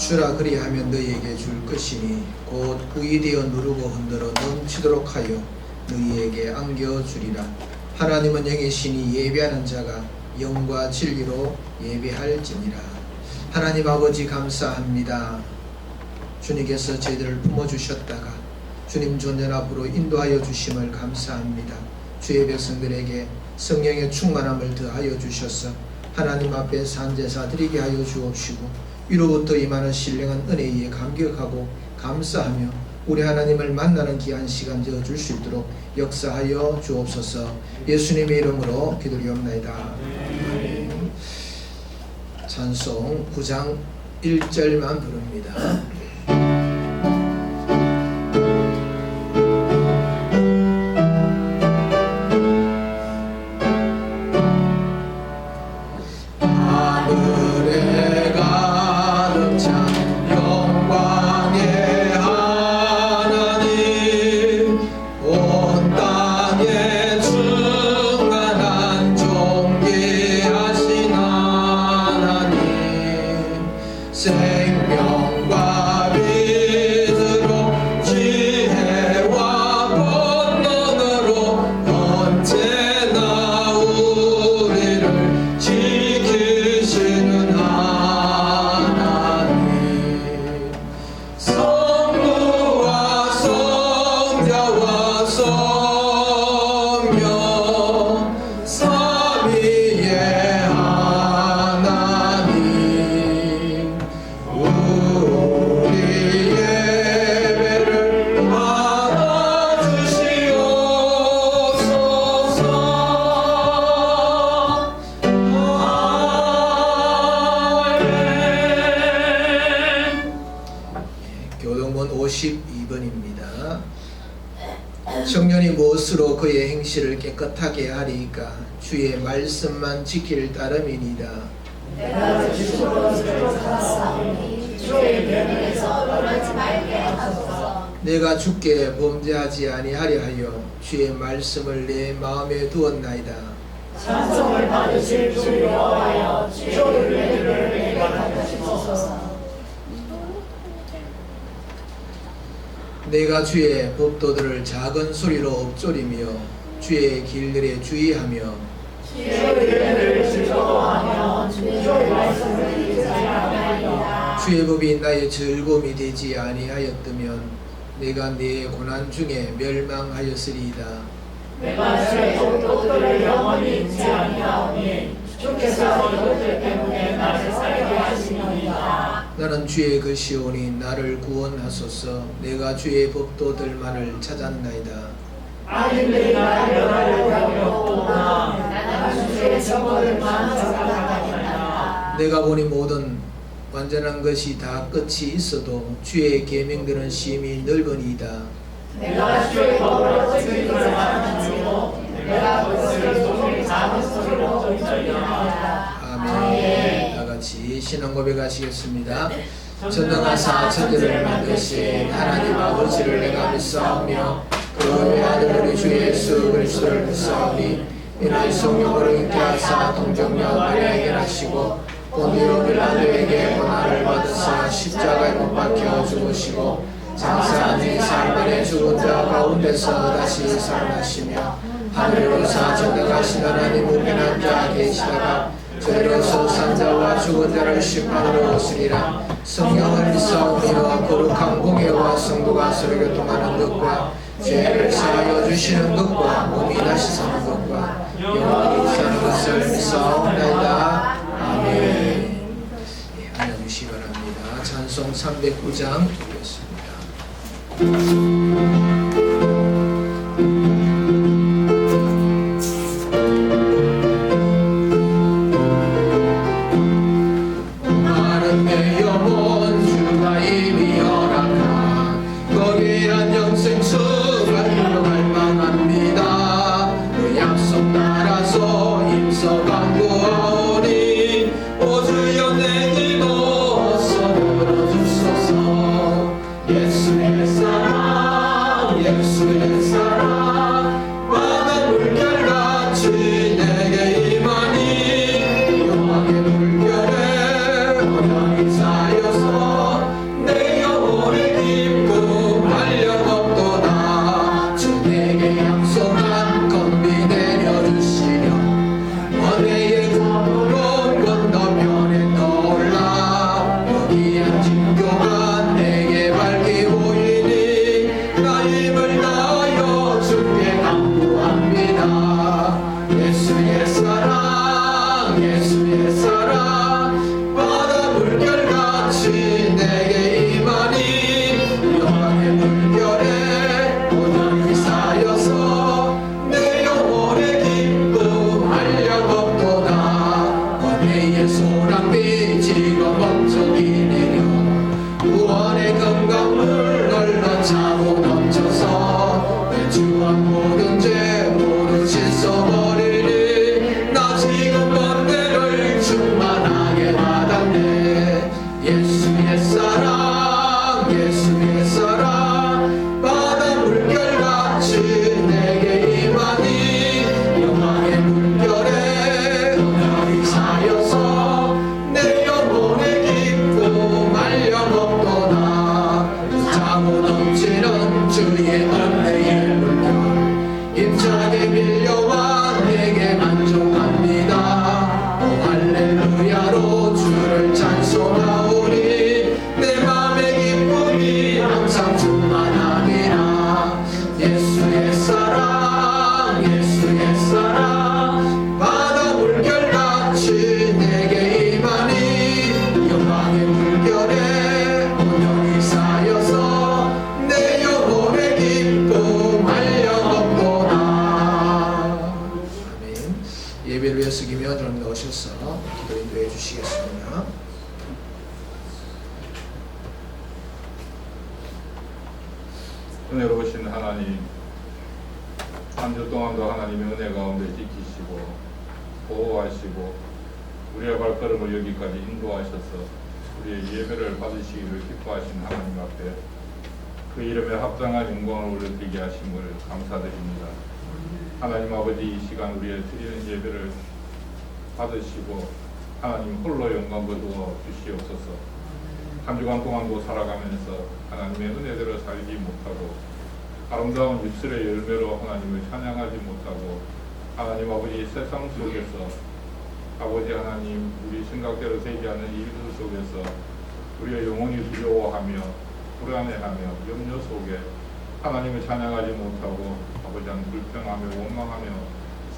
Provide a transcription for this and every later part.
주라 그리하면 너희에게 줄 것이니 곧 구이 되어 누르고 흔들어 넘치도록 하여 너희에게 안겨주리라. 하나님은 영의 신이 예배하는 자가 영과 진리로 예배할지니라. 하나님 아버지 감사합니다. 주님께서 저희들을 품어주셨다가 주님 존전 앞으로 인도하여 주심을 감사합니다. 주의 백성들에게 성령의 충만함을 더하여 주셔서 하나님 앞에 산제사 드리게 하여 주옵시고 위로부터 임하는 신령한 은혜에 감격하고 감사하며 우리 하나님을 만나는 귀한 시간 되어줄 수 있도록 역사하여 주옵소서. 예수님의 이름으로 기도리옵나이다. 찬송 9장 1절만 부릅니다. 생명과 빛으로 지혜와 권능으로 언제나 우리를 지키시는 하나님, 성부와 성자와 성령 삼위의 교동본 52번입니다. 청년이 무엇으로 그의 행실을 깨끗하게 하리까? 주의 말씀만 지킬 따름이니이다. 내가 주로 살았사오니 주의 명령에서 떠나지 말게 하소서. 내가 주께 범죄하지 아니하려 하여 주의 말씀을 내 마음에 두었나이다. 찬송을 받으실 주 여호와여, 주의 은혜를 내게 갚으시소서. 내가 주의 법도들을 작은 소리로 읊조리며 주의 길들에 주의하며 주의 은혜를 즐거워하며 주의 말씀을 잊지 아니하리이다. 주의 법이 나의 즐거움이 되지 아니하였다면 내가 내 고난 중에 멸망하였으리이다. 내가 주의 법도들을 영원히 잊지 아니하오니 주께서 이것들 때문에 나를 살게 하시니이다. 나는 주의 것이오니 나를 구원하소서. 내가 주의 법도들만을 찾았나이다. 아니 내가 멸하려고 하며 없구나. 나는 주의 정보들만 생각하겠나이다. 내가 보니 모든 완전한 것이 다 끝이 있어도 주의 계명들은 심히 넓으니이다. 내가 주의 법을 지키지 않았지요. 내가 그것을 종일 작은 소리로 읊조리나이다. 아멘. 다같이 신앙 고백하시겠습니다. 전능하사 천지를 만드신 하나님 아버지를 내가 믿사오며 그의 아들 우리 주 예수 그리스도를 믿사오니 이는 성령으로 잉태하사 동정녀 마리아에게 나시고 본디오 빌라도에게 고난을 받으사 십자가에 못 박혀 죽으시고 장사한 지 사흘만에 죽은 자 가운데서 다시 살아나시며 하늘로 사 전능하신 하나님 우편한 자 계시다가 저리로서 산자와 죽은 자를 심판으로 오시리라. 성령을 믿사오며 거룩한 공예와 성도가 서로 교통하는 것과 죄를 사하여 주시는 것과 몸이 다시 사는 것과 영원히 사는 것을 믿사옵나이다. 아멘. 앉아주시기 바랍니다. 찬송 309장 드리겠습니다. 내 영혼 주가 이미 허락한 거대한 영생 수가 이뤄갈 만합니다. 그 약속 따라서 예수의 사랑 예수의 사랑 바다 물결같이 내게 임하니 영광의 물결에 온전히 쌓여서 내 영혼의 기쁨 한량 없도다 은혜의 소랑비 지금 멈춰기 내려 구원의 건강물 흘러 차고 넘쳐서 내 주한 모든 죄 모두 씻어버리니 나 지금 번뇌를 충만하게 받았네 예수의 사랑 예수의 사랑 바다 물결같이 내게 임하니 영광의 물결에 온전히 쌓여서 내 영혼의 기쁨 한량 없도다 차고 넘치는 주의 은혜의 물결 힘차게 밀려와 내게 만족합니다 오 할렐루야로 주를 찬송하오니 내 맘의 기쁨이 항상 충만함이라 예수의 사랑 예수의 사랑 바다 물결같이 내게 임하니 영광의 물결에 온전히 쌓여서 내 영혼의 기쁨 한량 없도다 아멘. 예배를 위해 쓰기며 여러분 나오셔서 기도 인도해 주시겠습니다. 은혜로우신 하나님, 한 주 동안도 하나님의 은혜 가운데 지키시고 보호하시고 우리의 발걸음을 여기까지 인도하셔서 우리의 예배를 받으시기를 기뻐하신 하나님 앞에 그 이름에 합당한 영광을 올려드리게 하심을 감사드립니다. 하나님 아버지 이 시간 우리의 드리는 예배를 받으시고 하나님 홀로 영광 거두어 주시옵소서. 한 주간 동안도 살아가면서 하나님의 은혜대로 살지 못하고 아름다운 입술의 열매로 하나님을 찬양하지 못하고 하나님 아버지 세상 속에서 아버지 하나님 우리 생각대로 되지 않는 일들 속에서 우리의 영혼이 두려워하며 불안해하며 염려 속에 하나님을 찬양하지 못하고 아버지 하나님 불평하며 원망하며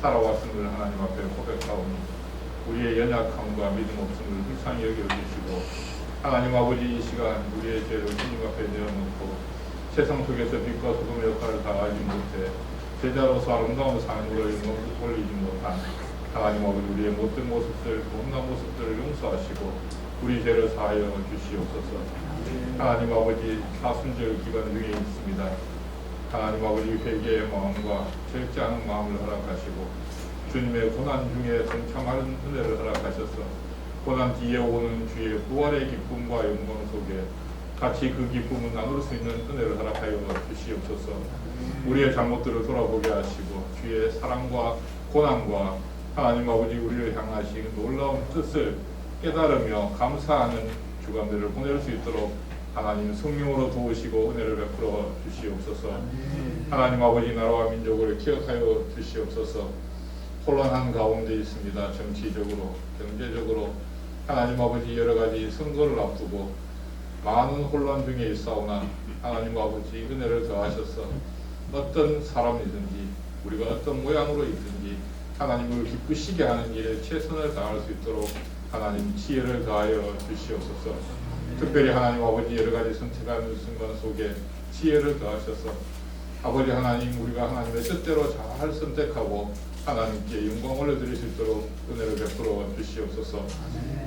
살아왔음을 하나님 앞에 고백하오니 우리의 연약함과 믿음 없음을 불쌍히 여겨주시고 하나님 아버지 이 시간 우리의 죄를 주님 앞에 내어놓고 세상 속에서 빛과 소금의 역할을 다하지 못해 제자로서 아름다운 삶으로 영광을 돌리지 못한 하나님 아버지 우리의 못된 모습들 못난 모습들을 용서하시고 우리 죄를 사하여 주시옵소서. 하나님 아버지 사순절 기간 중에 있습니다. 하나님 아버지 회개의 마음과 절제하는 마음을 허락하시고 주님의 고난 중에 동참하는 은혜를 허락하셔서 고난 뒤에 오는 주의 부활의 기쁨과 영광 속에 같이 그 기쁨을 나눌 수 있는 은혜를 허락하여 주시옵소서. 우리의 잘못들을 돌아보게 하시고 주의 사랑과 고난과 하나님 아버지 우리를 향하신 놀라운 뜻을 깨달으며 감사하는 주간들을 보낼 수 있도록 하나님 성령으로 도우시고 은혜를 베풀어 주시옵소서. 하나님 아버지 나라와 민족을 기억하여 주시옵소서. 혼란한 가운데 있습니다. 정치적으로 경제적으로 하나님 아버지 여러가지 선거를 앞두고 많은 혼란 중에 있사오나 하나님 아버지 은혜를 더하셔서 어떤 사람이든지 우리가 어떤 모양으로 있든지 하나님을 기쁘시게 하는 일에 최선을 다할 수 있도록 하나님 지혜를 다하여 주시옵소서. 특별히 하나님 아버지 여러가지 선택하는 순간 속에 지혜를 더하셔서 아버지 하나님 우리가 하나님의 뜻대로 잘 선택하고 하나님께 영광 올려드릴 수 있도록 은혜를 베풀어 주시옵소서.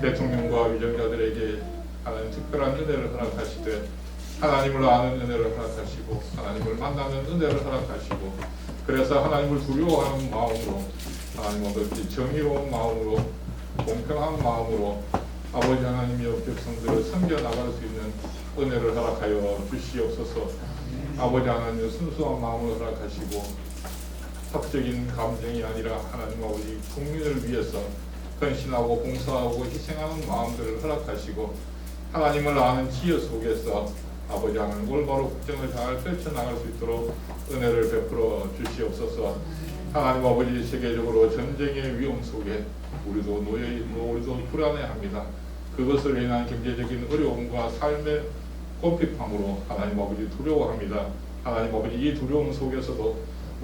대통령과 위정자들에게 하나님 특별한 은혜를 허락하시되 하나님을 아는 은혜를 허락하시고 하나님을 만나는 은혜를 허락하시고 그래서 하나님을 두려워하는 마음으로 하나님 아버지 정의로운 마음으로 공평한 마음으로 아버지 하나님의 백성들을 섬겨나갈 수 있는 은혜를 허락하여 주시옵소서. 아버지 하나님 순수한 마음을 허락하시고 학적인 감정이 아니라 하나님 아버지 국민을 위해서 헌신하고 봉사하고 희생하는 마음들을 허락하시고 하나님을 아는 지혜 속에서 아버지 하나님 올바로 국정을 잘 펼쳐나갈 수 있도록 은혜를 베풀어 주시옵소서. 하나님 아버지 세계적으로 전쟁의 위험 속에 우리도 놓여있고 우리도 불안해합니다. 그것을 인한 경제적인 어려움과 삶의 곤핍함으로 하나님 아버지 두려워합니다. 하나님 아버지 이 두려움 속에서도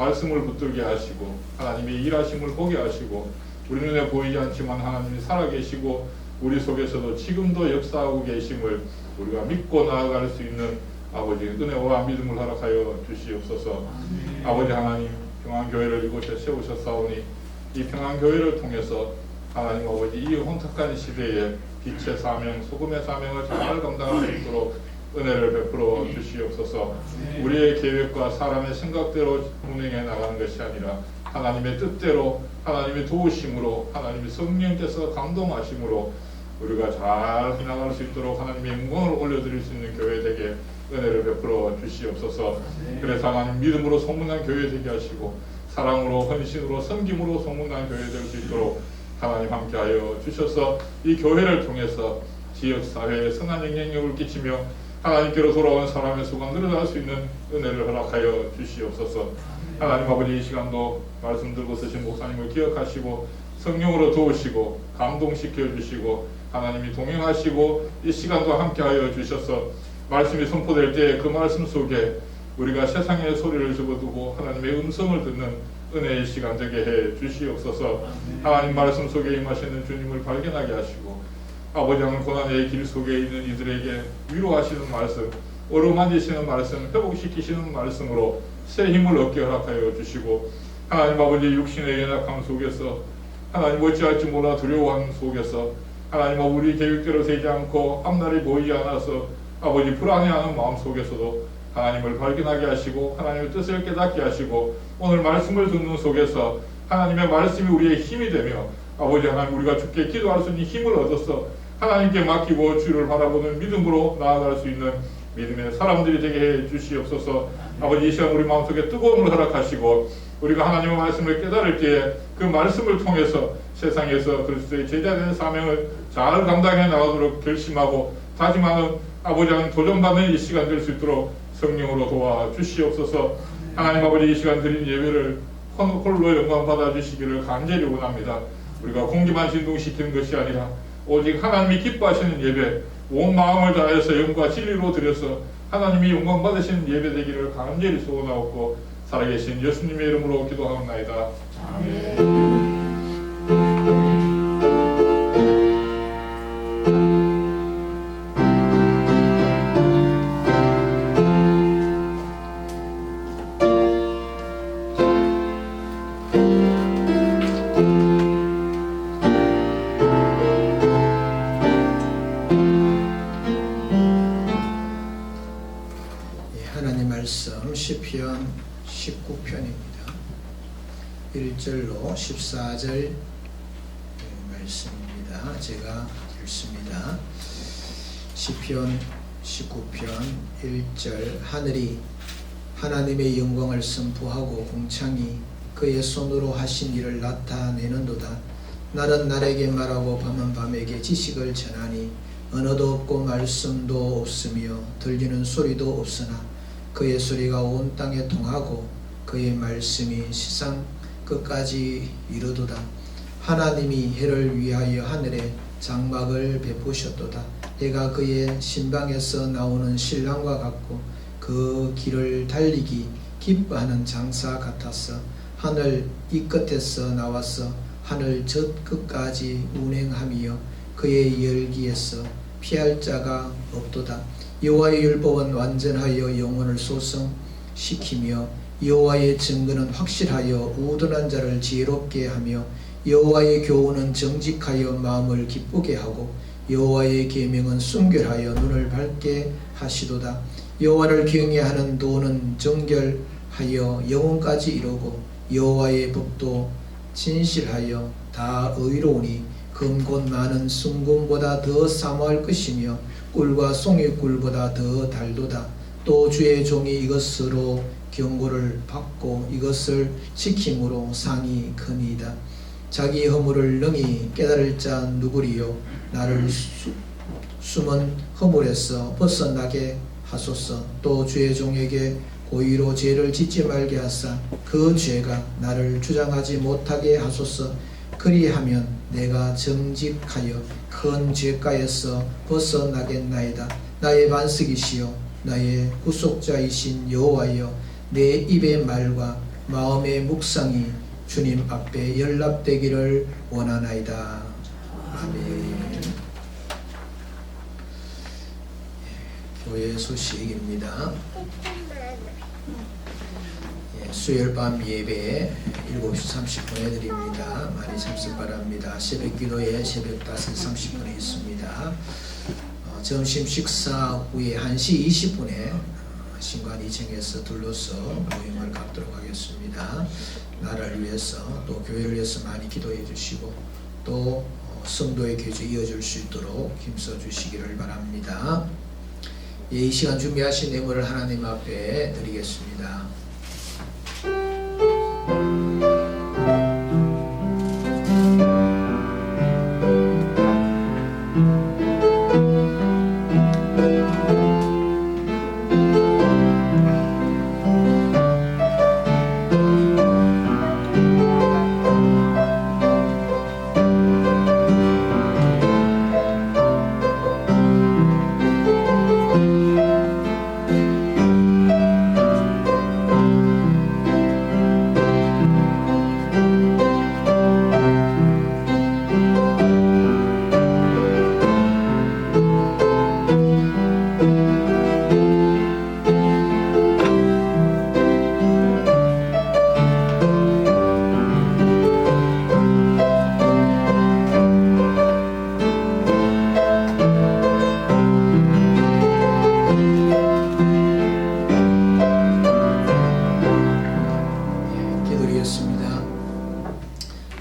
말씀을 붙들게 하시고 하나님의 일하심을 보게 하시고 우리 눈에 보이지 않지만 하나님이 살아계시고 우리 속에서도 지금도 역사하고 계심을 우리가 믿고 나아갈 수 있는 아버지 은혜와 믿음을 허락하여 주시옵소서. 아버지 하나님, 평안교회를 이곳에 세우셨사오니 이 평안교회를 통해서 하나님 아버지 이 혼탁한 시대에 빛의 사명, 소금의 사명을 잘 감당할 수 있도록 은혜를 베풀어 주시옵소서. 우리의 계획과 사람의 생각대로 운행해 나가는 것이 아니라 하나님의 뜻대로, 하나님의 도우심으로, 하나님의 성령께서 감동하심으로 우리가 잘 해나갈 수 있도록 하나님의 영광을 올려드릴 수 있는 교회 되게 은혜를 베풀어 주시옵소서. 그래서 하나님 믿음으로 소문난 교회 되게 하시고 사랑으로, 헌신으로, 섬김으로 소문난 교회 될 수 있도록 하나님 함께하여 주셔서 이 교회를 통해서 지역사회에 선한 영향력을 끼치며 하나님께로 돌아온 사람의 수가 늘어날 수 있는 은혜를 허락하여 주시옵소서. 하나님 아버지 이 시간도 말씀 들고 쓰신 목사님을 기억하시고 성령으로 도우시고 감동시켜 주시고 하나님이 동행하시고 이 시간도 함께하여 주셔서 말씀이 선포될 때 그 말씀 속에 우리가 세상의 소리를 접어두고 하나님의 음성을 듣는 은혜의 시간 되게 해 주시옵소서. 하나님 말씀 속에 임하시는 주님을 발견하게 하시고 아버지 하나님 고난의 길 속에 있는 이들에게 위로하시는 말씀, 어루만지시는 말씀, 회복시키시는 말씀으로 새 힘을 얻게 허락하여 주시고 하나님 아버지 육신의 연약함 속에서 하나님 어찌할지 몰라 두려워하는 속에서 하나님 우리 계획대로 되지 않고 앞날이 보이지 않아서 아버지 불안해하는 마음 속에서도 하나님을 발견하게 하시고 하나님의 뜻을 깨닫게 하시고 오늘 말씀을 듣는 속에서 하나님의 말씀이 우리의 힘이 되며 아버지 하나님 우리가 주께 기도할 수 있는 힘을 얻어서 하나님께 맡기고 주를 바라보는 믿음으로 나아갈 수 있는 믿음의 사람들이 되게 해 주시옵소서. 아버지 이 시간 우리 마음속에 뜨거움을 허락하시고 우리가 하나님의 말씀을 깨달을 때에 그 말씀을 통해서 세상에서 그리스도의 제자된 사명을 잘 감당해 나가도록 결심하고 다짐하는 아버지 하나님 도전받는 이 시간 될 수 있도록 성령으로 도와 주시옵소서. 하나님 아버지 이 시간 드린 예배를 홀로 영광 받아 주시기를 간절히 원합니다. 우리가 공기만 진동시키는 것이 아니라 오직 하나님이 기뻐하시는 예배, 온 마음을 다해서 영과 진리로 드려서 하나님이 영광 받으시는 예배 되기를 간절히 소원하옵고 살아계신 예수님의 이름으로 기도하옵나이다. 아멘. 시편 19편입니다. 1절로 14절 말씀입니다. 제가 읽습니다. 시편 19편 1절 하늘이 하나님의 영광을 선포하고 궁창이 그의 손으로 하신 일을 나타내는도다. 날은 날에게 말하고 밤은 밤에게 지식을 전하니 언어도 없고 말씀도 없으며 들리는 소리도 없으나 그의 소리가 온 땅에 통하고 그의 말씀이 세상 끝까지 이르도다. 하나님이 해를 위하여 하늘에 장막을 베푸셨도다. 해가 그의 신방에서 나오는 신랑과 같고 그 길을 달리기 기뻐하는 장사 같았어. 하늘 이 끝에서 나와서 하늘 저 끝까지 운행하며 그의 열기에서 피할 자가 없도다. 여호와의 율법은 완전하여 영혼을 소성시키며 여호와의 증거는 확실하여 우둔한 자를 지혜롭게 하며 여호와의 교훈은 정직하여 마음을 기쁘게 하고 여호와의 계명은 순결하여 눈을 밝게 하시도다. 여호와를 경외하는 도는 정결하여 영혼까지 이루고 여호와의 법도 진실하여 다 의로우니 금 곧 많은 순금보다 더 사모할 것이며 꿀과 송이꿀보다 더 달도다. 또 주의 종이 이것으로 경고를 받고 이것을 지킴으로 상이 크니이다. 자기 허물을 능히 깨달을 자 누구리요. 나를 숨은 허물에서 벗어나게 하소서. 또 주의 종에게 고의로 죄를 짓지 말게 하사 그 죄가 나를 주장하지 못하게 하소서. 그리하면 내가 정직하여 큰 죄가에서 벗어나겠나이다. 나의 반석이시여 나의 구속자이신 여호와여 내 입의 말과 마음의 묵상이 주님 앞에 연락되기를 원하나이다. 아멘. 교회 소식입니다. 수요일 밤 예배 7시 30분에 드립니다. 많이 참석 바랍니다. 새벽 기도에 새벽 5시 30분에 있습니다. 점심 식사 후에 1시 20분에 신관 2층에서 둘러서 모임을 갖도록 하겠습니다. 나라를 위해서 또 교회를 위해서 많이 기도해 주시고 또 성도의 교제 이어질 수 있도록 힘써 주시기를 바랍니다. 이 시간 준비하신 예물을 하나님 앞에 드리겠습니다.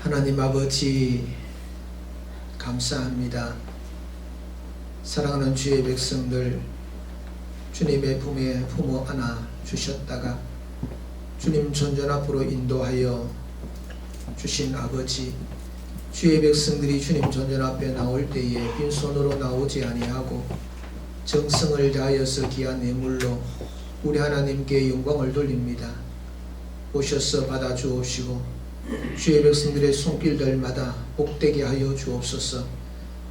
하나님 아버지 감사합니다. 사랑하는 주의 백성들 주님의 품에 품어 안아 주셨다가 주님 전전 앞으로 인도하여 주신 아버지, 주의 백성들이 주님 전전 앞에 나올 때에 빈손으로 나오지 아니하고 정성을 다하여서 귀한 예물로 우리 하나님께 영광을 돌립니다. 오셔서 받아 주옵시고 주의 백성들의 손길들마다 복되게 하여 주옵소서.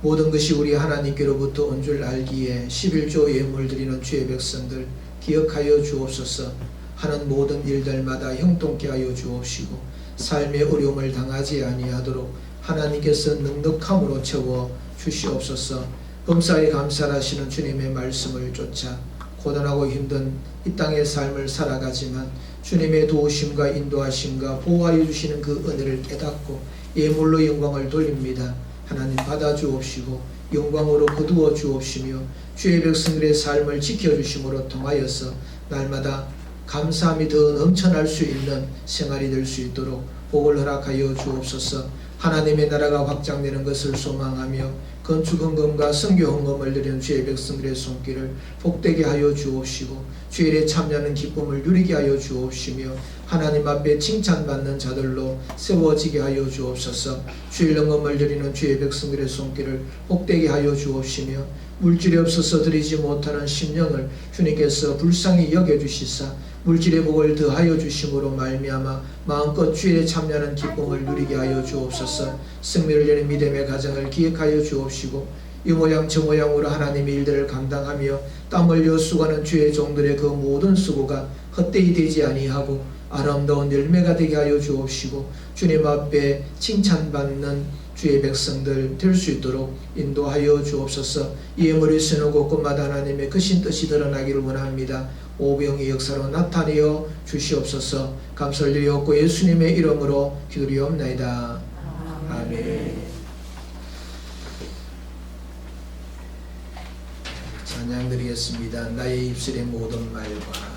모든 것이 우리 하나님께로부터 온 줄 알기에 11조 예물 드리는 주의 백성들 기억하여 주옵소서. 하는 모든 일들마다 형통케 하여 주옵시고 삶의 어려움을 당하지 아니하도록 하나님께서 넉넉함으로 채워 주시옵소서. 범사에 감사하시는 주님의 말씀을 쫓아 고단하고 힘든 이 땅의 삶을 살아가지만 주님의 도우심과 인도하심과 보호하여 주시는 그 은혜를 깨닫고 예물로 영광을 돌립니다. 하나님 받아 주옵시고 영광으로 거두어 주옵시며 주의 백성들의 삶을 지켜주심으로 통하여서 날마다 감사함이 더 넘쳐날 수 있는 생활이 될 수 있도록 복을 허락하여 주옵소서. 하나님의 나라가 확장되는 것을 소망하며 건축 헌금과 선교 헌금을 드리는 주의 백성들의 손길을 복되게 하여 주옵시고 주일에 참여하는 기쁨을 누리게 하여 주옵시며 하나님 앞에 칭찬받는 자들로 세워지게 하여 주옵소서. 주일 헌금을 드리는 주의 백성들의 손길을 복되게 하여 주옵시며 물질이 없어서 드리지 못하는 심령을 주님께서 불쌍히 여겨주시사 물질의 복을 더하여 주심으로 말미암아 마음껏 주일에 참여하는 기쁨을 누리게 하여 주옵소서. 승리를 여는 믿음의 가정을 기획하여 주옵시고 이 모양 저 모양으로 하나님의 일들을 감당하며 땀 흘려 수고하는 주의 종들의 그 모든 수고가 헛되이 되지 아니하고 아름다운 열매가 되게 하여 주옵시고 주님 앞에 칭찬받는 주의 백성들 될 수 있도록 인도하여 주옵소서. 예물을 쓰는 곳곳마다 하나님의 크신 뜻이 드러나기를 원합니다. 오병의 역사로 나타내어 주시옵소서. 감사를 드리옵고 예수님의 이름으로 기도리옵나이다. 아멘. 찬양 드리겠습니다. 나의 입술의 모든 말과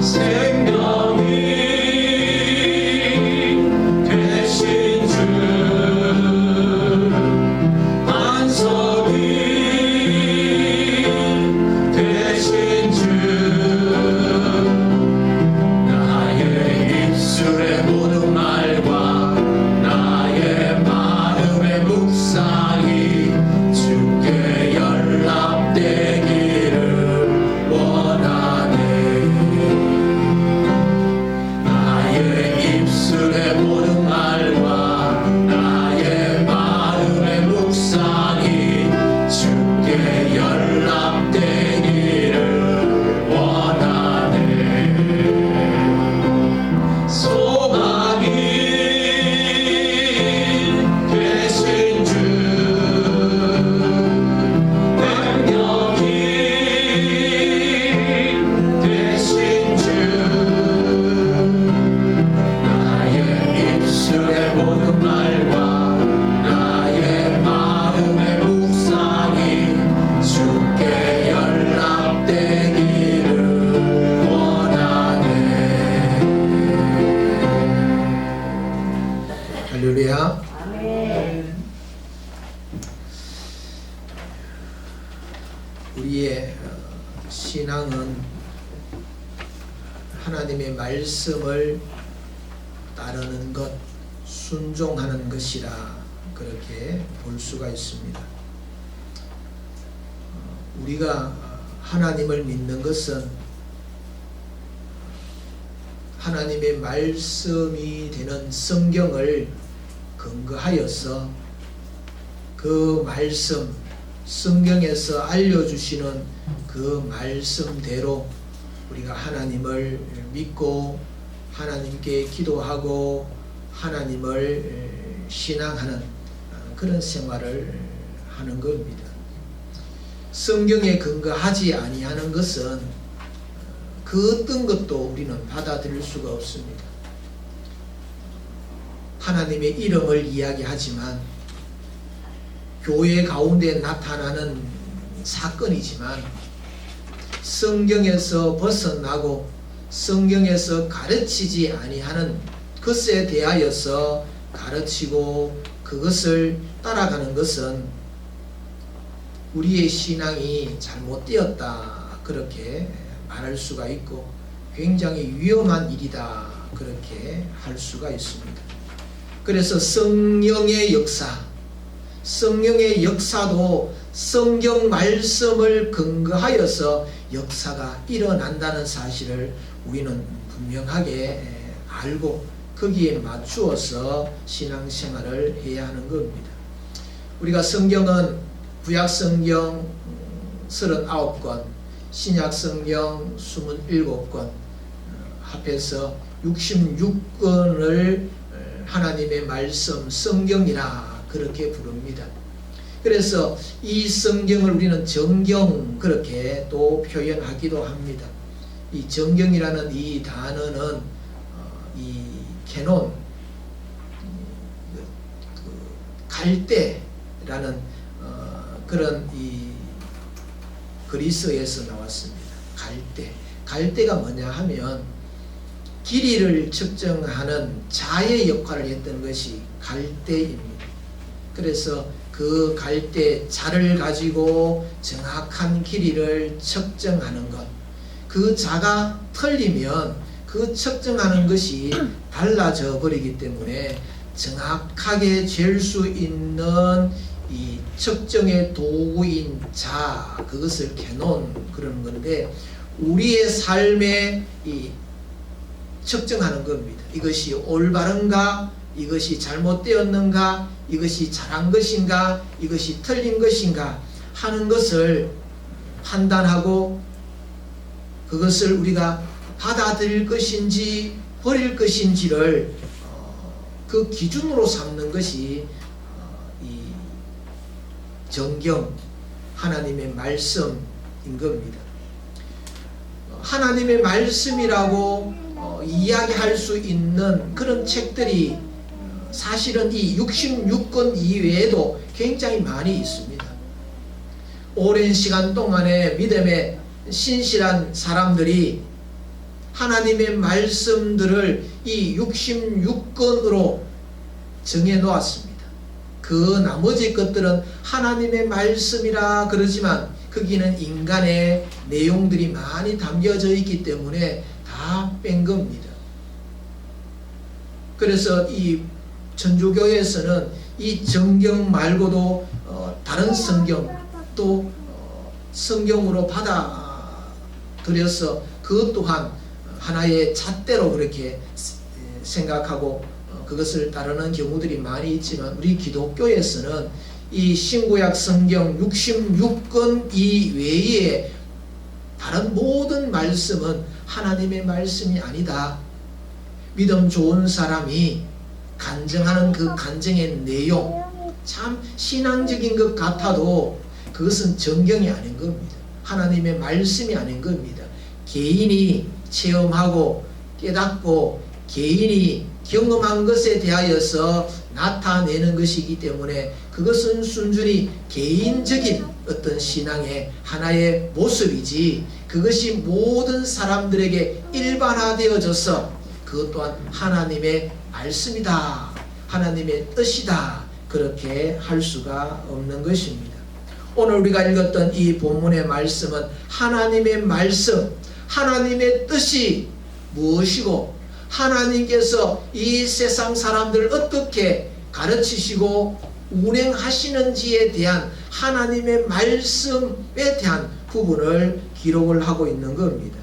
생명이 되신 주 우리의 신앙은 하나님의 말씀을 따르는 것, 순종하는 것이라 그렇게 볼 수가 있습니다. 우리가 하나님을 믿는 것은 하나님의 말씀이 되는 성경을 근거하여서 그 말씀, 성경에서 알려주시는 그 말씀대로 우리가 하나님을 믿고 하나님께 기도하고 하나님을 신앙하는 그런 생활을 하는 겁니다. 성경에 근거하지 아니하는 것은 그 어떤 것도 우리는 받아들일 수가 없습니다. 하나님의 이름을 이야기하지만 교회 가운데 나타나는 사건이지만 성경에서 벗어나고 성경에서 가르치지 아니하는 것에 대하여서 가르치고 그것을 따라가는 것은 우리의 신앙이 잘못되었다 그렇게 말할 수가 있고 굉장히 위험한 일이다 그렇게 할 수가 있습니다. 그래서 성령의 역사, 성령의 역사도 성경 말씀을 근거하여서 역사가 일어난다는 사실을 우리는 분명하게 알고 거기에 맞추어서 신앙생활을 해야 하는 겁니다. 우리가 성경은 구약성경 39권, 신약성경 27권 합해서 66권을 하나님의 말씀 성경이라 그렇게 부릅니다. 그래서 이 성경을 우리는 정경 그렇게 또 표현하기도 합니다. 이 정경이라는 이 단어는 이 캐논, 갈대라는 그런 이 그리스에서 나왔습니다. 갈대가 뭐냐 하면 길이를 측정하는 자의 역할을 했던 것이 갈대입니다. 그래서 그 갈대 자를 가지고 정확한 길이를 측정하는 것, 그 자가 틀리면 그 측정하는 것이 달라져 버리기 때문에 정확하게 잴 수 있는 이 측정의 도구인 자, 그것을 캐논 그러는 건데 우리의 삶에 이 측정하는 겁니다. 이것이 올바른가, 이것이 잘못되었는가, 이것이 잘한 것인가, 이것이 틀린 것인가 하는 것을 판단하고 그것을 우리가 받아들일 것인지 버릴 것인지를 그 기준으로 삼는 것이 이 정경, 하나님의 말씀인 겁니다. 하나님의 말씀이라고 이야기할 수 있는 그런 책들이 사실은 이 66권 이외에도 굉장히 많이 있습니다. 오랜 시간 동안에 믿음의 신실한 사람들이 하나님의 말씀들을 이 66권으로 정해 놓았습니다. 그 나머지 것들은 하나님의 말씀이라 그러지만 거기는 인간의 내용들이 많이 담겨져 있기 때문에 다 뺀 겁니다. 그래서 이 천주교에서는 이 정경 말고도 다른 성경 또 성경으로 받아들여서 그것 또한 하나의 잣대로 그렇게 생각하고 그것을 따르는 경우들이 많이 있지만 우리 기독교에서는 이 신구약 성경 66권 이외에 다른 모든 말씀은 하나님의 말씀이 아니다. 믿음 좋은 사람이 간증하는 그 간증의 내용 참 신앙적인 것 같아도 그것은 정경이 아닌 겁니다. 하나님의 말씀이 아닌 겁니다. 개인이 체험하고 깨닫고 개인이 경험한 것에 대하여서 나타내는 것이기 때문에 그것은 순전히 개인적인 어떤 신앙의 하나의 모습이지 그것이 모든 사람들에게 일반화되어져서 그것 또한 하나님의 말씀이다, 하나님의 뜻이다 그렇게 할 수가 없는 것입니다. 오늘 우리가 읽었던 이 본문의 말씀은 하나님의 말씀, 하나님의 뜻이 무엇이고 하나님께서 이 세상 사람들을 어떻게 가르치시고 운행하시는지에 대한 하나님의 말씀에 대한 부분을 기록을 하고 있는 겁니다.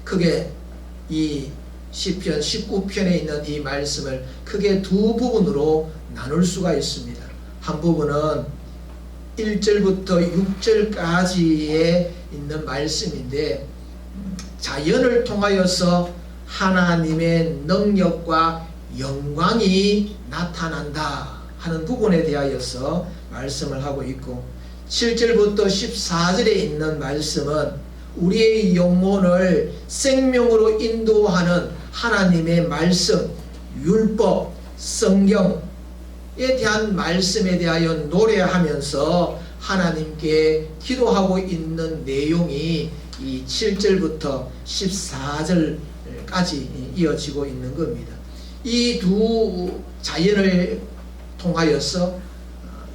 크게 이 시편 19편에 있는 이 말씀을 크게 두 부분으로 나눌 수가 있습니다. 한 부분은 1절부터 6절까지에 있는 말씀인데 자연을 통하여서 하나님의 능력과 영광이 나타난다 하는 부분에 대하여서 말씀을 하고 있고 7절부터 14절에 있는 말씀은 우리의 영혼을 생명으로 인도하는 하나님의 말씀, 율법, 성경에 대한 말씀에 대하여 노래하면서 하나님께 기도하고 있는 내용이 이 7절부터 14절까지 이어지고 있는 겁니다. 이 두 자연을 통하여서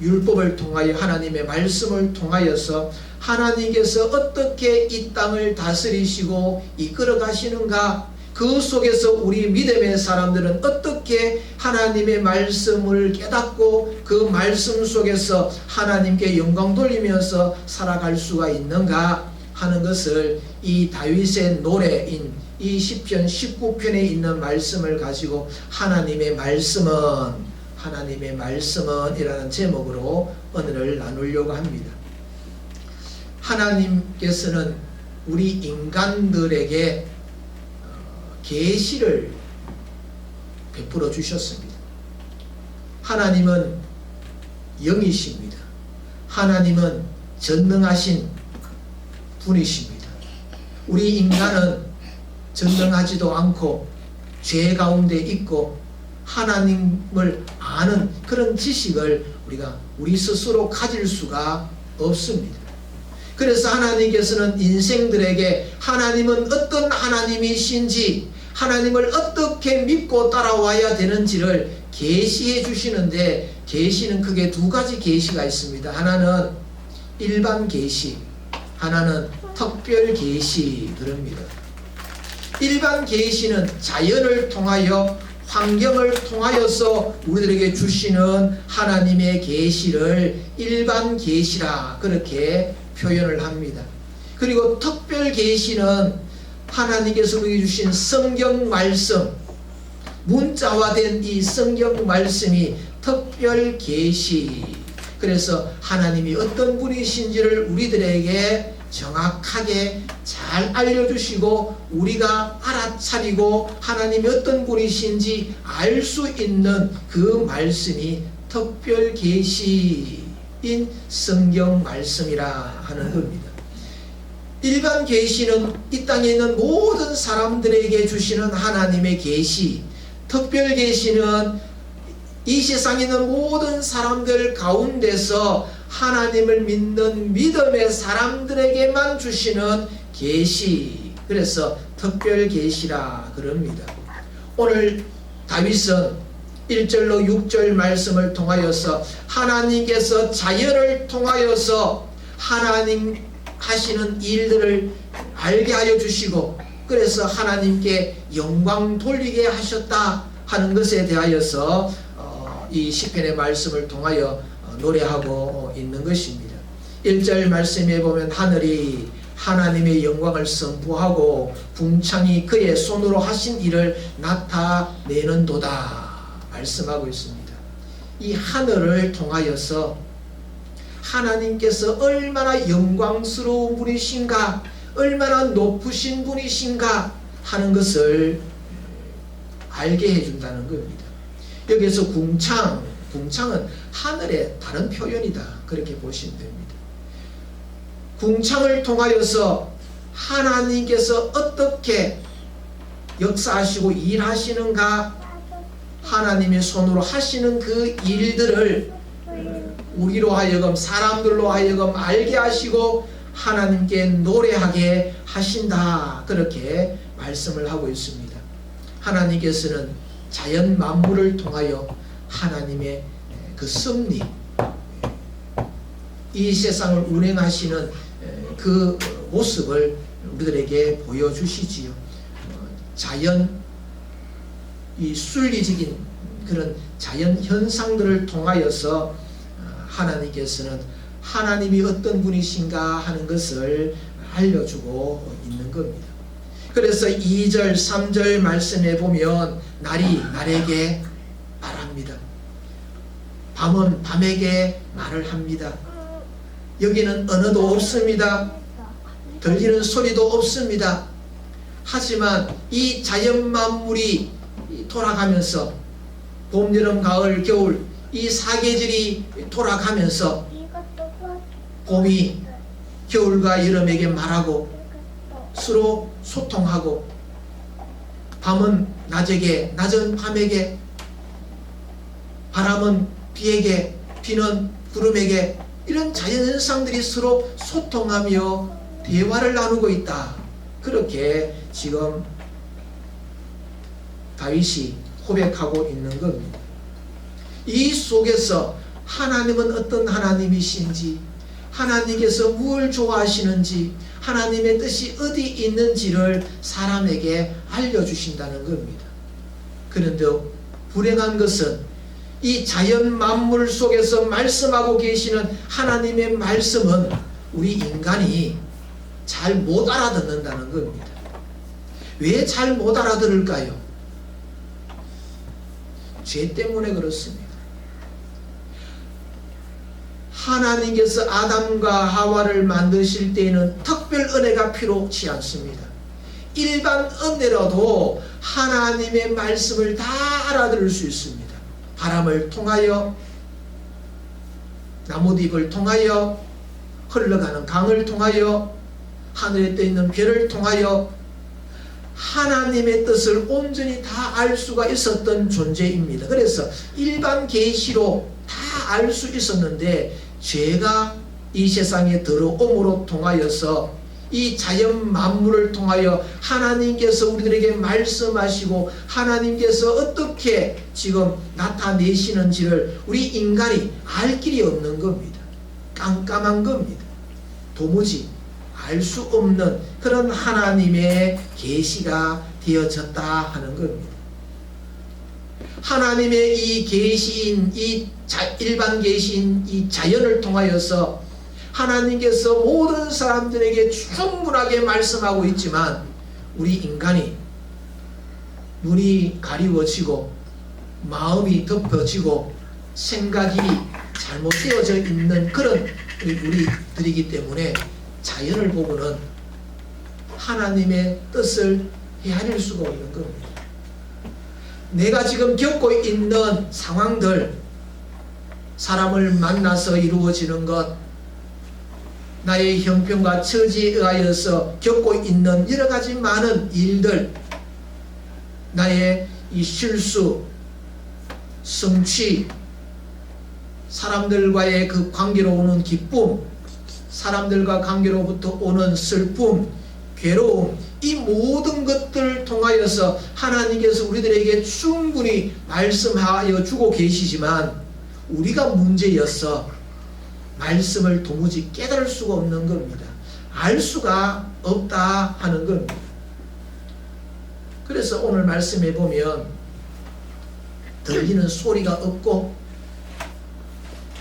율법을 통하여 하나님의 말씀을 통하여서 하나님께서 어떻게 이 땅을 다스리시고 이끌어 가시는가, 그 속에서 우리 믿음의 사람들은 어떻게 하나님의 말씀을 깨닫고 그 말씀 속에서 하나님께 영광 돌리면서 살아갈 수가 있는가 하는 것을 이 다윗의 노래인 이 시편 19편에 있는 말씀을 가지고 하나님의 말씀은 이라는 제목으로 오늘을 나누려고 합니다. 하나님께서는 우리 인간들에게 계시를 베풀어 주셨습니다. 하나님은 영이십니다. 하나님은 전능하신 분이십니다. 우리 인간은 전능하지도 않고 죄 가운데 있고 하나님을 아는 그런 지식을 우리 스스로 가질 수가 없습니다. 그래서 하나님께서는 인생들에게 하나님은 어떤 하나님이신지, 하나님을 어떻게 믿고 따라와야 되는지를 계시해 주시는데, 계시는 크게 두 가지 계시가 있습니다. 하나는 일반 계시, 하나는 특별 계시 그럽니다. 일반 계시는 자연을 통하여 환경을 통하여서 우리들에게 주시는 하나님의 계시를 일반 계시라 그렇게 표현을 합니다. 그리고 특별 계시는 하나님께서 우리에게 주신 성경 말씀, 문자화된 이 성경 말씀이 특별 계시. 그래서 하나님이 어떤 분이신지를 우리들에게 정확하게 잘 알려주시고 우리가 알아차리고 하나님이 어떤 분이신지 알 수 있는 그 말씀이 특별 계시인 성경 말씀이라 하는 겁니다. 일반 계시는 이 땅에 있는 모든 사람들에게 주시는 하나님의 계시, 특별 계시는 이 세상에 있는 모든 사람들 가운데서 하나님을 믿는 믿음의 사람들에게만 주시는 계시, 그래서 특별 계시라 그럽니다. 오늘 다윗은 1절로 6절 말씀을 통하여서 하나님께서 자연을 통하여서 하나님 하시는 일들을 알게 하여 주시고 그래서 하나님께 영광 돌리게 하셨다 하는 것에 대하여서 이 시편의 말씀을 통하여 노래하고 있는 것입니다. 1절 말씀에 보면 하늘이 하나님의 영광을 선포하고 궁창이 그의 손으로 하신 일을 나타내는도다 말씀하고 있습니다. 이 하늘을 통하여서 하나님께서 얼마나 영광스러운 분이신가, 얼마나 높으신 분이신가 하는 것을 알게 해준다는 겁니다. 여기서 궁창은 하늘의 다른 표현이다 그렇게 보시면 됩니다. 궁창을 통하여서 하나님께서 어떻게 역사하시고 일하시는가, 하나님의 손으로 하시는 그 일들을 우리로 하여금 사람들로 하여금 알게 하시고 하나님께 노래하게 하신다 그렇게 말씀을 하고 있습니다. 하나님께서는 자연 만물을 통하여 하나님의 그 섭리, 이 세상을 운행하시는 그 모습을 우리들에게 보여주시지요. 자연, 이 순리적인 그런 자연 현상들을 통하여서 하나님께서는 하나님이 어떤 분이신가 하는 것을 알려주고 있는 겁니다. 그래서 2절 3절 말씀에 보면 날이 날에게 말합니다. 밤은 밤에게 말을 합니다. 여기는 언어도 없습니다. 들리는 소리도 없습니다. 하지만 이 자연 만물이 돌아가면서 봄, 여름, 가을, 겨울 이 사계절이 돌아가면서 봄이 겨울과 여름에게 말하고 서로 소통하고 밤은 낮에게, 낮은 밤에게, 바람은 비에게, 비는 구름에게 이런 자연현상들이 서로 소통하며 대화를 나누고 있다. 그렇게 지금 다윗이 고백하고 있는 겁니다. 이 속에서 하나님은 어떤 하나님이신지, 하나님께서 무엇을 좋아하시는지, 하나님의 뜻이 어디 있는지를 사람에게 알려주신다는 겁니다. 그런데 불행한 것은 이 자연 만물 속에서 말씀하고 계시는 하나님의 말씀은 우리 인간이 잘 못 알아듣는다는 겁니다. 왜 잘 못 알아들을까요? 죄 때문에 그렇습니다. 하나님께서 아담과 하와를 만드실 때에는 특별 은혜가 필요치 않습니다. 일반 은혜로도 하나님의 말씀을 다 알아들을 수 있습니다. 바람을 통하여, 나뭇잎을 통하여, 흘러가는 강을 통하여, 하늘에 떠 있는 별을 통하여 하나님의 뜻을 온전히 다 알 수가 있었던 존재입니다. 그래서 일반 계시로 다 알 수 있었는데 죄가 이 세상에 들어옴으로 통하여서 이 자연 만물을 통하여 하나님께서 우리들에게 말씀하시고 하나님께서 어떻게 지금 나타내시는지를 우리 인간이 알 길이 없는 겁니다. 깜깜한 겁니다. 도무지 알 수 없는 그런 하나님의 계시가 되어졌다 하는 겁니다. 하나님의 이 계시인 일반 계시인 이 자연을 통하여서 하나님께서 모든 사람들에게 충분하게 말씀하고 있지만 우리 인간이 눈이 가리워지고 마음이 덮여지고 생각이 잘못되어져 있는 그런 우리들이기 때문에 자연을 보고는 하나님의 뜻을 헤아릴 수가 없는 겁니다. 내가 지금 겪고 있는 상황들, 사람을 만나서 이루어지는 것, 나의 형편과 처지에 의하여서 겪고 있는 여러 가지 많은 일들, 나의 이 실수, 성취, 사람들과의 그 관계로 오는 기쁨, 사람들과 관계로부터 오는 슬픔, 괴로움, 이 모든 것들을 통하여서 하나님께서 우리들에게 충분히 말씀하여 주고 계시지만 우리가 문제여서 말씀을 도무지 깨달을 수가 없는 겁니다. 알 수가 없다 하는 겁니다. 그래서 오늘 말씀해 보면 들리는 소리가 없고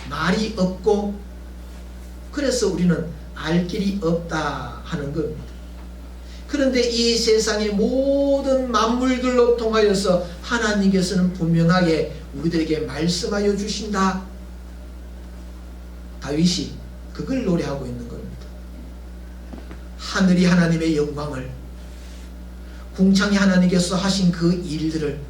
말이 없고 그래서 우리는 알 길이 없다 하는 겁니다. 그런데 이 세상의 모든 만물들로 통하여서 하나님께서는 분명하게 우리들에게 말씀하여 주신다. 다윗이 그걸 노래하고 있는 겁니다. 하늘이 하나님의 영광을, 궁창이 하나님께서 하신 그 일들을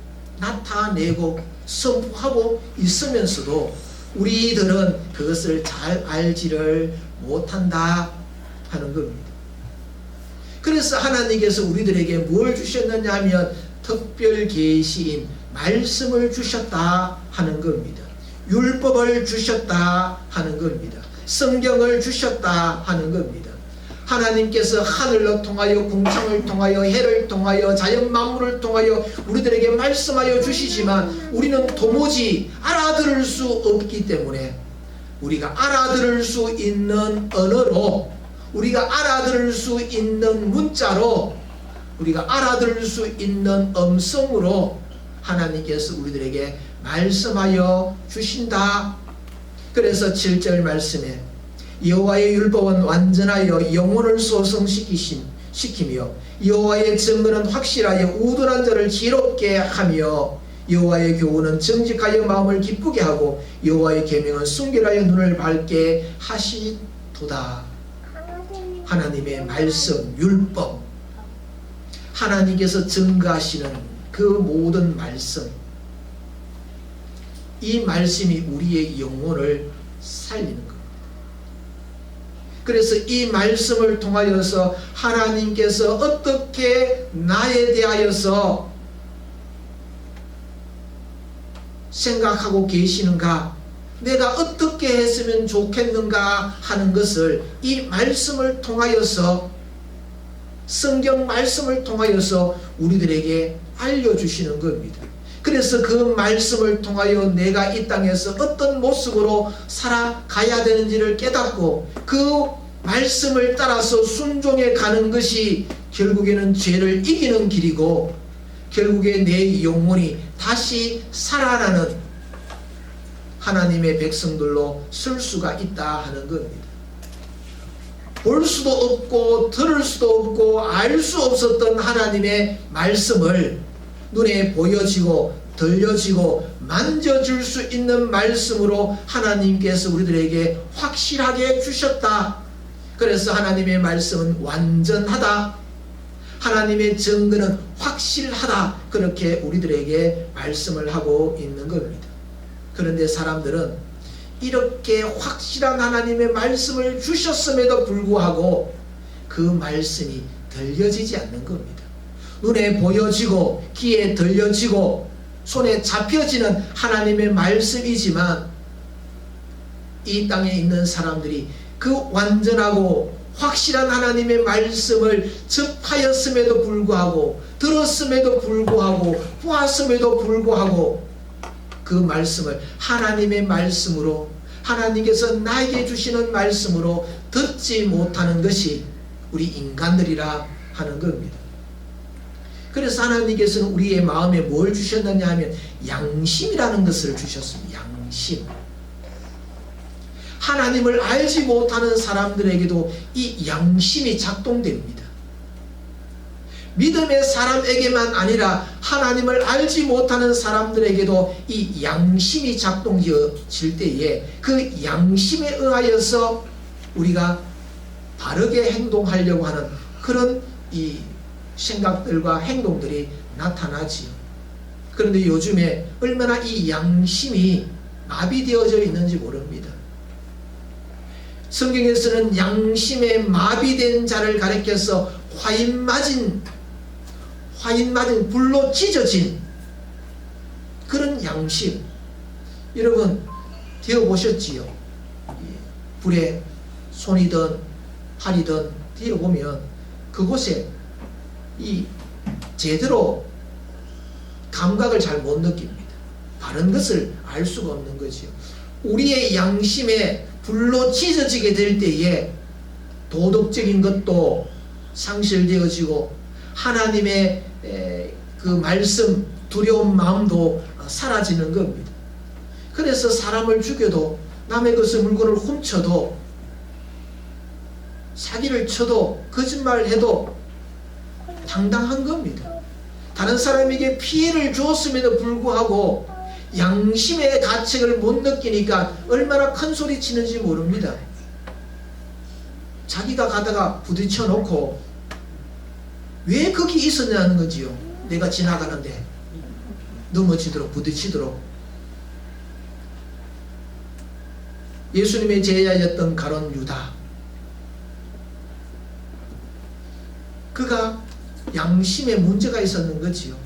나타내고 선포하고 있으면서도 우리들은 그것을 잘 알지를 못한다 하는 겁니다. 그래서 하나님께서 우리들에게 뭘 주셨느냐 하면 특별 계시인 말씀을 주셨다 하는 겁니다. 율법을 주셨다 하는 겁니다. 성경을 주셨다 하는 겁니다. 하나님께서 하늘로 통하여 궁창을 통하여 해를 통하여 자연 만물을 통하여 우리들에게 말씀하여 주시지만 우리는 도무지 알아들을 수 없기 때문에 우리가 알아들을 수 있는 언어로, 우리가 알아들을 수 있는 문자로, 우리가 알아들을 수 있는 음성으로 하나님께서 우리들에게 말씀하여 주신다. 그래서 7절 말씀에 여호와의 율법은 완전하여 영혼을 소성시키며 여호와의 증거는 확실하여 우둔한 자를 지롭게 하며 여호와의 교훈은 정직하여 마음을 기쁘게 하고 여호와의 계명은 순결하여 눈을 밝게 하시도다. 하나님의 말씀, 율법, 하나님께서 증거하시는 그 모든 말씀, 이 말씀이 우리의 영혼을 살리는 겁니다. 그래서 이 말씀을 통하여서 하나님께서 어떻게 나에 대하여서 생각하고 계시는가, 내가 어떻게 했으면 좋겠는가 하는 것을 이 말씀을 통하여서, 성경 말씀을 통하여서 우리들에게 알려주시는 겁니다. 그래서 그 말씀을 통하여 내가 이 땅에서 어떤 모습으로 살아가야 되는지를 깨닫고 그 말씀을 따라서 순종해 가는 것이 결국에는 죄를 이기는 길이고, 결국에 내 영혼이 다시 살아나는 하나님의 백성들로 쓸 수가 있다 하는 겁니다. 볼 수도 없고 들을 수도 없고 알 수 없었던 하나님의 말씀을 눈에 보여지고 들려지고 만져줄 수 있는 말씀으로 하나님께서 우리들에게 확실하게 주셨다. 그래서 하나님의 말씀은 완전하다, 하나님의 증거는 확실하다, 그렇게 우리들에게 말씀을 하고 있는 겁니다. 그런데 사람들은 이렇게 확실한 하나님의 말씀을 주셨음에도 불구하고 그 말씀이 들려지지 않는 겁니다. 눈에 보여지고 귀에 들려지고 손에 잡혀지는 하나님의 말씀이지만 이 땅에 있는 사람들이 그 완전하고 확실한 하나님의 말씀을 접하였음에도 불구하고, 들었음에도 불구하고, 보았음에도 불구하고 그 말씀을 하나님의 말씀으로, 하나님께서 나에게 주시는 말씀으로 듣지 못하는 것이 우리 인간들이라 하는 겁니다. 그래서 하나님께서는 우리의 마음에 뭘 주셨느냐 하면 양심이라는 것을 주셨습니다. 양심. 하나님을 알지 못하는 사람들에게도 이 양심이 작동됩니다. 믿음의 사람에게만 아니라 하나님을 알지 못하는 사람들에게도 이 양심이 작동되어질 때에 그 양심에 의하여서 우리가 바르게 행동하려고 하는 그런 이 생각들과 행동들이 나타나지요. 그런데 요즘에 얼마나 이 양심이 마비되어져 있는지 모릅니다. 성경에서는 양심에 마비된 자를 가리켜서 화인 맞은 불로 찢어진 그런 양심, 여러분 되어보셨지요? 불에 손이든 팔이든 되어보면 그곳에 이 제대로 감각을 잘 못 느낍니다. 바른 것을 알 수가 없는 거지요. 우리의 양심에 불로 찢어지게 될 때에 도덕적인 것도 상실되어지고 하나님의 그 말씀 두려운 마음도 사라지는 겁니다. 그래서 사람을 죽여도, 남의 것을 물건을 훔쳐도, 사기를 쳐도, 거짓말을 해도 당당한 겁니다. 다른 사람에게 피해를 주었음에도 불구하고 양심의 가책을 못 느끼니까 얼마나 큰 소리 치는지 모릅니다. 자기가 가다가 부딪혀 놓고 왜 거기 있었냐는 거지요. 내가 지나가는데 넘어지도록, 부딪히도록. 예수님의 제자였던 가룟 유다, 그가 양심에 문제가 있었는 거지요.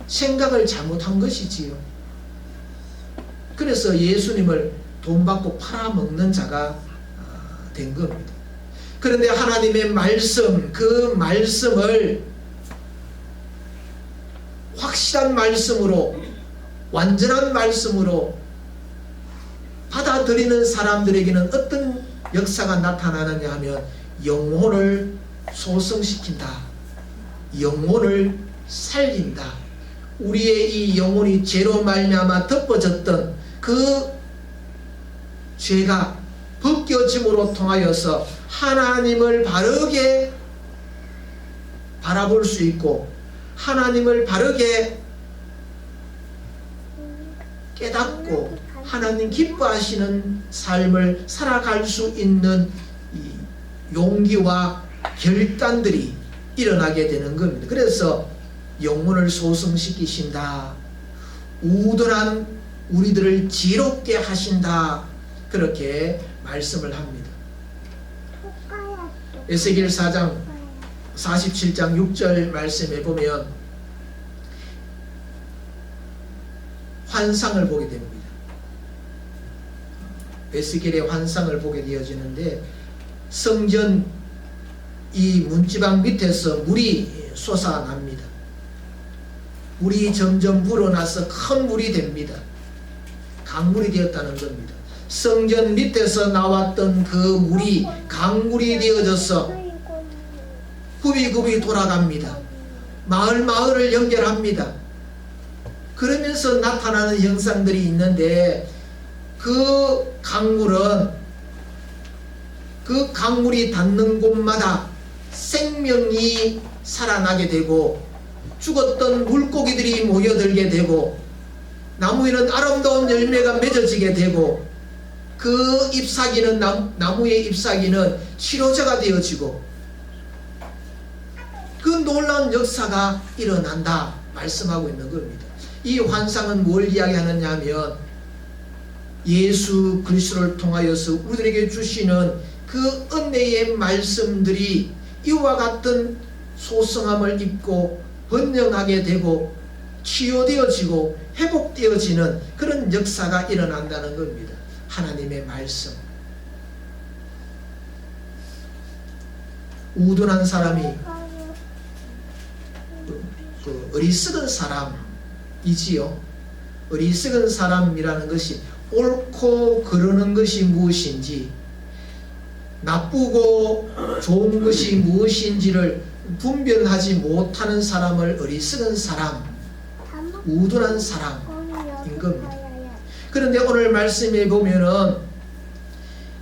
생각을 잘못한 것이지요. 그래서 예수님을 돈 받고 팔아먹는 자가 된 겁니다. 그런데 하나님의 말씀, 그 말씀을 확실한 말씀으로, 완전한 말씀으로 받아들이는 사람들에게는 어떤 역사가 나타나느냐 하면 영혼을 소성시킨다. 영혼을 살린다. 우리의 이 영혼이 죄로 말미암아 덮어졌던 그 죄가 벗겨짐으로 통하여서 하나님을 바르게 바라볼 수 있고 하나님을 바르게 깨닫고 하나님 기뻐하시는 삶을 살아갈 수 있는 이 용기와 결단들이 일어나게 되는 겁니다. 그래서 영혼을 소성시키신다. 우둔한 우리들을 지롭게 하신다. 그렇게 말씀을 합니다. 에스겔 4장 47장 6절 말씀에 보면 환상을 보게 됩니다. 에스겔의 환상을 보게 되어지는데 성전 이 문지방 밑에서 물이 솟아납니다. 물이 점점 불어나서 큰 물이 됩니다. 강물이 되었다는 겁니다. 성전 밑에서 나왔던 그 물이 강물이 되어져서 굽이굽이 돌아갑니다. 마을을 연결합니다. 그러면서 나타나는 현상들이 있는데 그 강물이 닿는 곳마다 생명이 살아나게 되고 죽었던 물고기들이 모여들게 되고 나무에는 아름다운 열매가 맺어지게 되고 그 잎사귀는 나무의 잎사귀는 치료제가 되어지고 그 놀라운 역사가 일어난다 말씀하고 있는 겁니다. 이 환상은 뭘 이야기하느냐 하면 예수 그리스도를 통하여서 우리들에게 주시는 그 은혜의 말씀들이 이와 같은 소성함을 입고 번영하게 되고 치유되어지고 회복되어지는 그런 역사가 일어난다는 겁니다. 하나님의 말씀. 우둔한 사람이 그 어리석은 사람이지요. 어리석은 사람이라는 것이 옳고 그르는 것이 무엇인지 나쁘고 좋은 것이 무엇인지를 분별하지 못하는 사람을 어리석은 사람, 우둔한 사람인 겁니다. 그런데 오늘 말씀에 보면은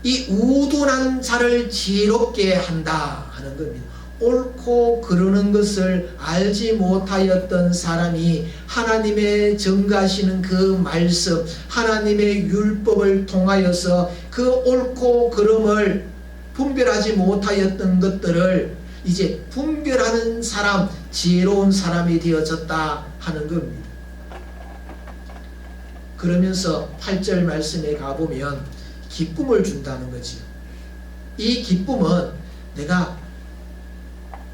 이 우둔한 자를 지혜롭게 한다 하는 겁니다. 옳고 그르는 것을 알지 못하였던 사람이 하나님의 정하시는 그 말씀, 하나님의 율법을 통하여서 그 옳고 그름을 분별하지 못하였던 것들을 이제 분별하는 사람, 지혜로운 사람이 되어졌다 하는 겁니다. 그러면서 8절 말씀에 가보면 기쁨을 준다는 거지요. 이 기쁨은 내가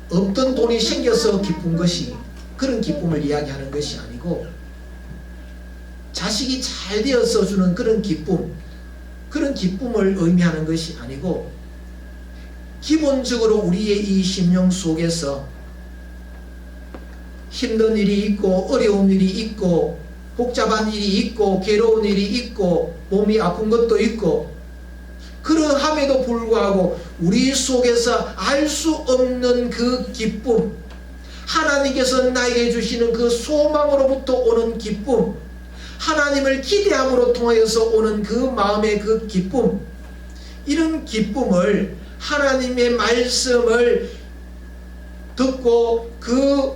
없던 돈이 생겨서 기쁜 것이 그런 기쁨을 이야기하는 것이 아니고 자식이 잘 되어서 주는 그런 기쁨을 의미하는 것이 아니고 기본적으로 우리의 이 심령 속에서 힘든 일이 있고 어려운 일이 있고 복잡한 일이 있고 괴로운 일이 있고 몸이 아픈 것도 있고 그러함에도 불구하고 우리 속에서 알 수 없는 그 기쁨, 하나님께서 나에게 주시는 그 소망으로부터 오는 기쁨, 하나님을 기대함으로 통하여서 오는 그 마음의 그 기쁨, 이런 기쁨을 하나님의 말씀을 듣고 그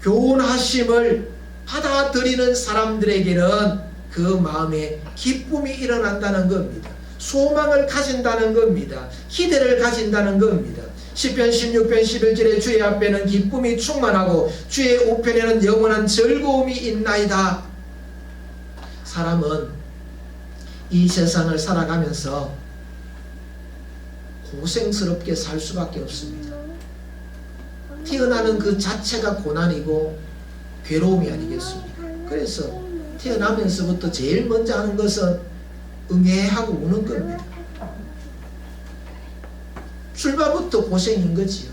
교훈하심을 받아들이는 사람들에게는 그 마음에 기쁨이 일어난다는 겁니다. 소망을 가진다는 겁니다. 기대를 가진다는 겁니다. 시편 16편 11절에 주의 앞에는 기쁨이 충만하고 주의 우편에는 영원한 즐거움이 있나이다. 사람은 이 세상을 살아가면서 고생스럽게 살 수밖에 없습니다. 태어나는 그 자체가 고난이고 괴로움이 아니겠습니까? 그래서 태어나면서부터 제일 먼저 하는 것은 응애하고 우는 겁니다. 출발부터 고생인 거지요.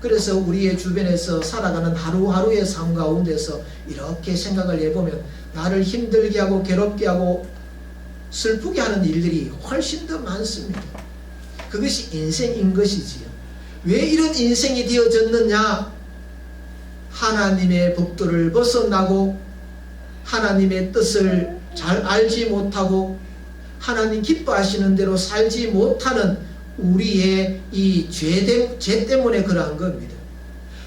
그래서 우리의 주변에서 살아가는 하루하루의 삶 가운데서 이렇게 생각을 해보면 나를 힘들게 하고 괴롭게 하고 슬프게 하는 일들이 훨씬 더 많습니다. 그것이 인생인 것이지요. 왜 이런 인생이 되어졌느냐? 하나님의 법도를 벗어나고 하나님의 뜻을 잘 알지 못하고 하나님 기뻐하시는 대로 살지 못하는 우리의 이 죄 때문에 그러한 겁니다.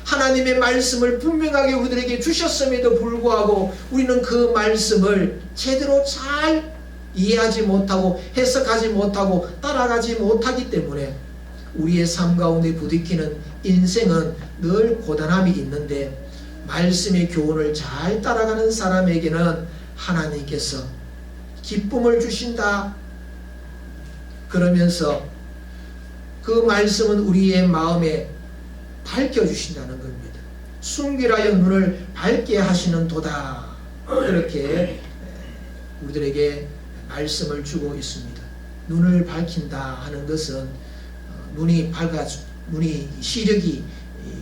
하나님의 말씀을 분명하게 우리들에게 주셨음에도 불구하고 우리는 그 말씀을 제대로 잘 이해하지 못하고 해석하지 못하고 따라가지 못하기 때문에 우리의 삶 가운데 부딪히는 인생은 늘 고단함이 있는데, 말씀의 교훈을 잘 따라가는 사람에게는 하나님께서 기쁨을 주신다. 그러면서 그 말씀은 우리의 마음에 밝혀주신다는 겁니다. 순결하여 눈을 밝게 하시는 도다. 그렇게 우리들에게 말씀을 주고 있습니다. 눈을 밝힌다 하는 것은 눈이 시력이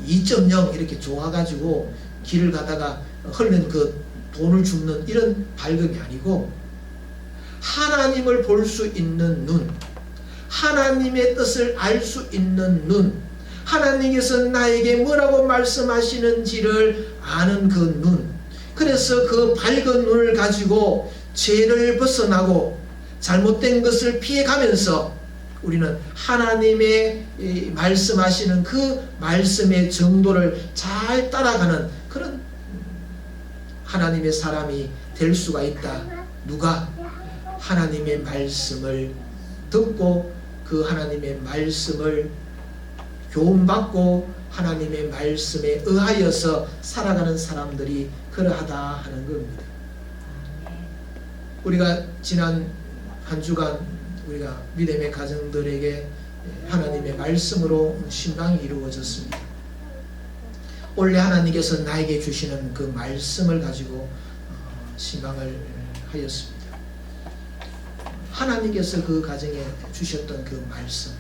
2.0 이렇게 좋아가지고 길을 가다가 흐르는 그 돈을 줍는 이런 밝음이 아니고, 하나님을 볼 수 있는 눈, 하나님의 뜻을 알 수 있는 눈, 하나님께서 나에게 뭐라고 말씀하시는지를 아는 그 눈. 그래서 그 밝은 눈을 가지고 죄를 벗어나고 잘못된 것을 피해가면서 우리는 하나님의 말씀하시는 그 말씀의 정도를 잘 따라가는 그런 하나님의 사람이 될 수가 있다. 누가? 하나님의 말씀을 듣고 그 하나님의 말씀을 교훈받고 하나님의 말씀에 의하여서 살아가는 사람들이 그러하다 하는 겁니다. 우리가 지난 한 주간 우리가 믿음의 가정들에게 하나님의 말씀으로 신방이 이루어졌습니다. 원래 하나님께서 나에게 주시는 그 말씀을 가지고 신방을 하였습니다. 하나님께서 그 가정에 주셨던 그 말씀,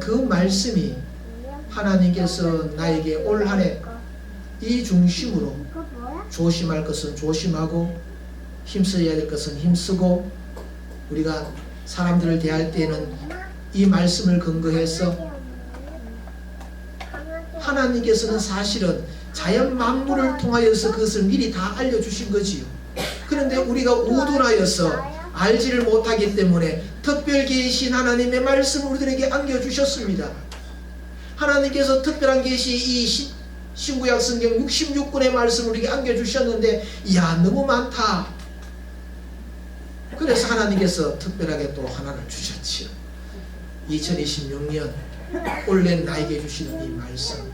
그 말씀이 하나님께서 나에게 올 한 해 이 중심으로 조심할 것은 조심하고 힘써야 될 것은 힘쓰고, 우리가 사람들을 대할 때에는 이 말씀을 근거해서, 하나님께서는 사실은 자연 만물을 통하여서 그것을 미리 다 알려주신 거지요. 그런데 우리가 우둔하여서 알지를 못하기 때문에 특별 계신 하나님의 말씀을 우리들에게 안겨주셨습니다. 하나님께서 특별한 계시 이 신구약 성경 66권의 말씀을 우리에게 안겨주셨는데, 이야 너무 많다. 그래서 하나님께서 특별하게 또 하나를 주셨지요. 2026년 올해 나에게 주시는 이 말씀,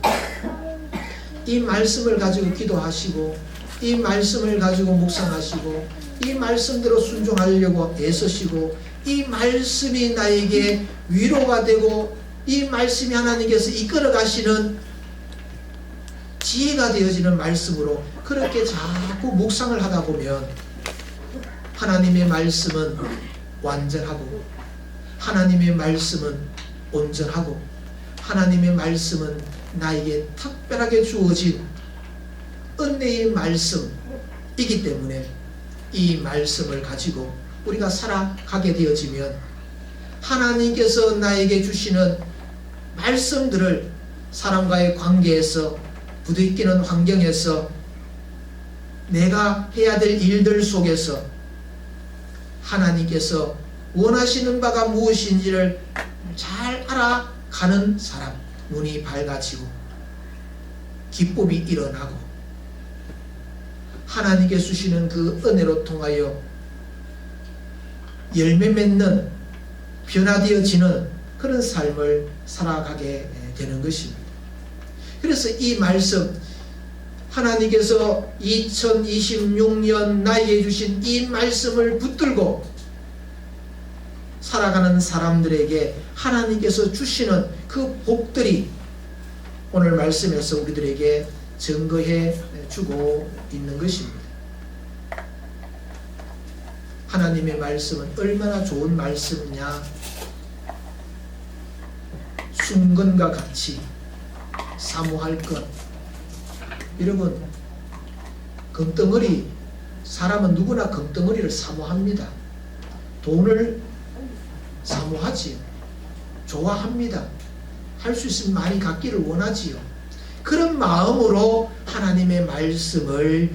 이 말씀을 가지고 기도하시고, 이 말씀을 가지고 묵상하시고, 이 말씀대로 순종하려고 애쓰시고, 이 말씀이 나에게 위로가 되고, 이 말씀이 하나님께서 이끌어 가시는 지혜가 되어지는 말씀으로 그렇게 자꾸 묵상을 하다 보면 하나님의 말씀은 완전하고, 하나님의 말씀은 온전하고, 하나님의 말씀은 나에게 특별하게 주어진 은혜의 말씀이기 때문에 이 말씀을 가지고 우리가 살아가게 되어지면 하나님께서 나에게 주시는 말씀들을 사람과의 관계에서, 부딪히는 환경에서, 내가 해야 될 일들 속에서 하나님께서 원하시는 바가 무엇인지를 잘 알아가는 사람, 눈이 밝아지고 기쁨이 일어나고 하나님께 주시는 그 은혜로 통하여 열매 맺는, 변화되어지는 그런 삶을 살아가게 되는 것입니다. 그래서 이 말씀, 하나님께서 2026년 나에게 주신 이 말씀을 붙들고 살아가는 사람들에게 하나님께서 주시는 그 복들이 오늘 말씀에서 우리들에게 증거해 주고 있는 것입니다. 하나님의 말씀은 얼마나 좋은 말씀이냐. 순건과 같이 사모할 것. 여러분, 금덩어리 사람은 누구나 금덩어리를 사모합니다. 돈을 사모하지요. 좋아합니다. 할 수 있으면 많이 갖기를 원하지요. 그런 마음으로 하나님의 말씀을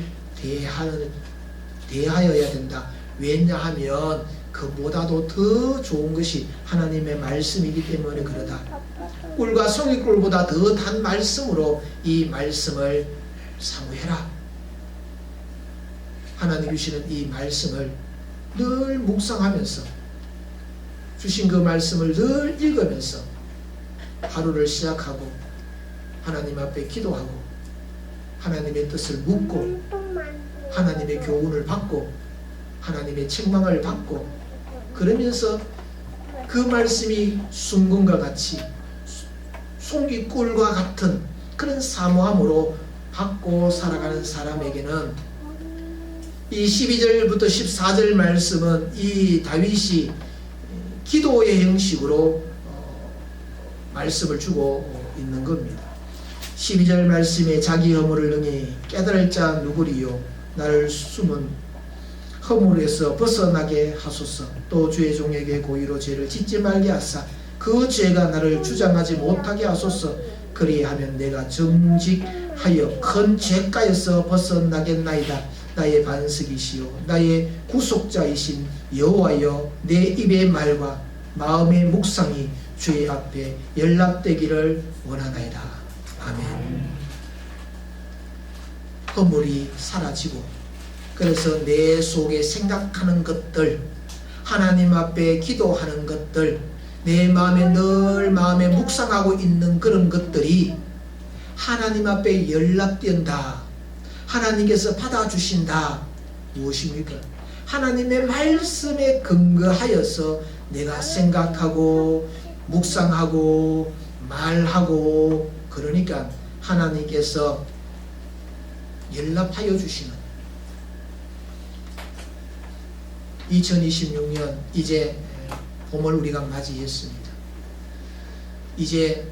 대하여야 된다. 왜냐하면 그보다도 더 좋은 것이 하나님의 말씀이기 때문에 그러다. 꿀과 송이꿀보다 더 단 말씀으로 이 말씀을 사모해라. 하나님 주시는 이 말씀을 늘 묵상하면서 주신 그 말씀을 늘 읽으면서 하루를 시작하고 하나님 앞에 기도하고 하나님의 뜻을 묻고 하나님의 교훈을 받고 하나님의 책망을 받고 그러면서 그 말씀이 순금과 같이 송이꿀과 같은 그런 사모함으로 받고 살아가는 사람에게는 이 12절부터 14절 말씀은 이 다윗이 기도의 형식으로 말씀을 주고 있는 겁니다. 12절 말씀에 자기 허물을 능히 깨달을 자 누구리요 나를 숨은 허물에서 벗어나게 하소서. 또 주의 종에게 고의로 죄를 짓지 말게 하사 그 죄가 나를 주장하지 못하게 하소서. 그리하면 내가 정직하여 큰 죄가에서 벗어나겠나이다. 나의 반석이시요 나의 구속자이신 여호와여 내 입의 말과 마음의 묵상이 주의 앞에 연락되기를 원하나이다. 아멘. 허물이 사라지고 그래서 내 속에 생각하는 것들 하나님 앞에 기도하는 것들 내 마음에 늘 마음에 묵상하고 있는 그런 것들이 하나님 앞에 연락된다. 하나님께서 받아주신다. 무엇입니까? 하나님의 말씀에 근거하여서 내가 생각하고 묵상하고 말하고 그러니까 하나님께서 연락하여 주시는 2026년 이제 봄을 우리가 맞이했습니다. 이제